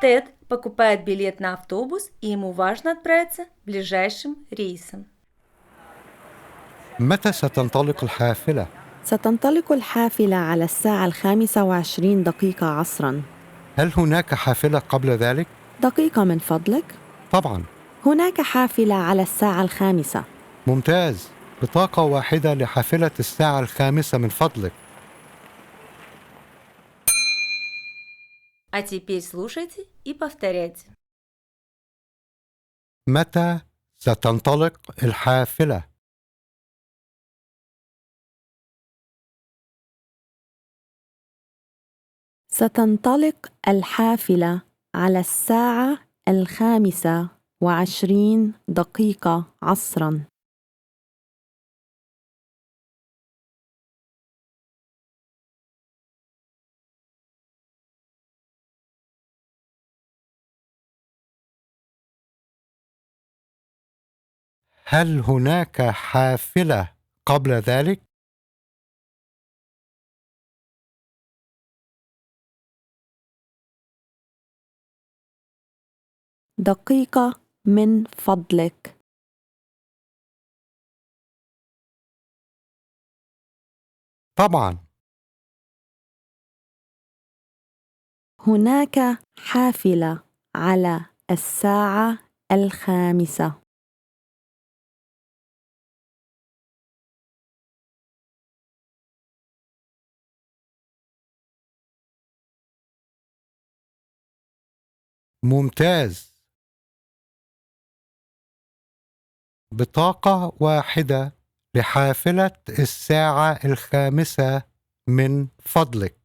Тед покупает билет на автобус, и ему важно отправиться ближайшим рейсом. متى ستنطلق الحافلة؟ ستنطلق الحافلة على 5:20 عصراً. هل هناك حافلة قبل ذلك؟ دقيقة من فضلك. طبعاً. هناك حافلة على 5:00. ممتاز. بطاقة واحدة لحافلة 5:00 من فضلك. А теперь слушайте и повторяйте. متى ستنطلق الحافلة؟ ستنطلق الحافلة على 5:20 عصراً. هل هناك حافلة قبل ذلك؟ دقيقة من فضلك. طبعاً. هناك حافلة على 5:00. ممتاز. بطاقة واحدة لحافلة 5:00 من فضلك.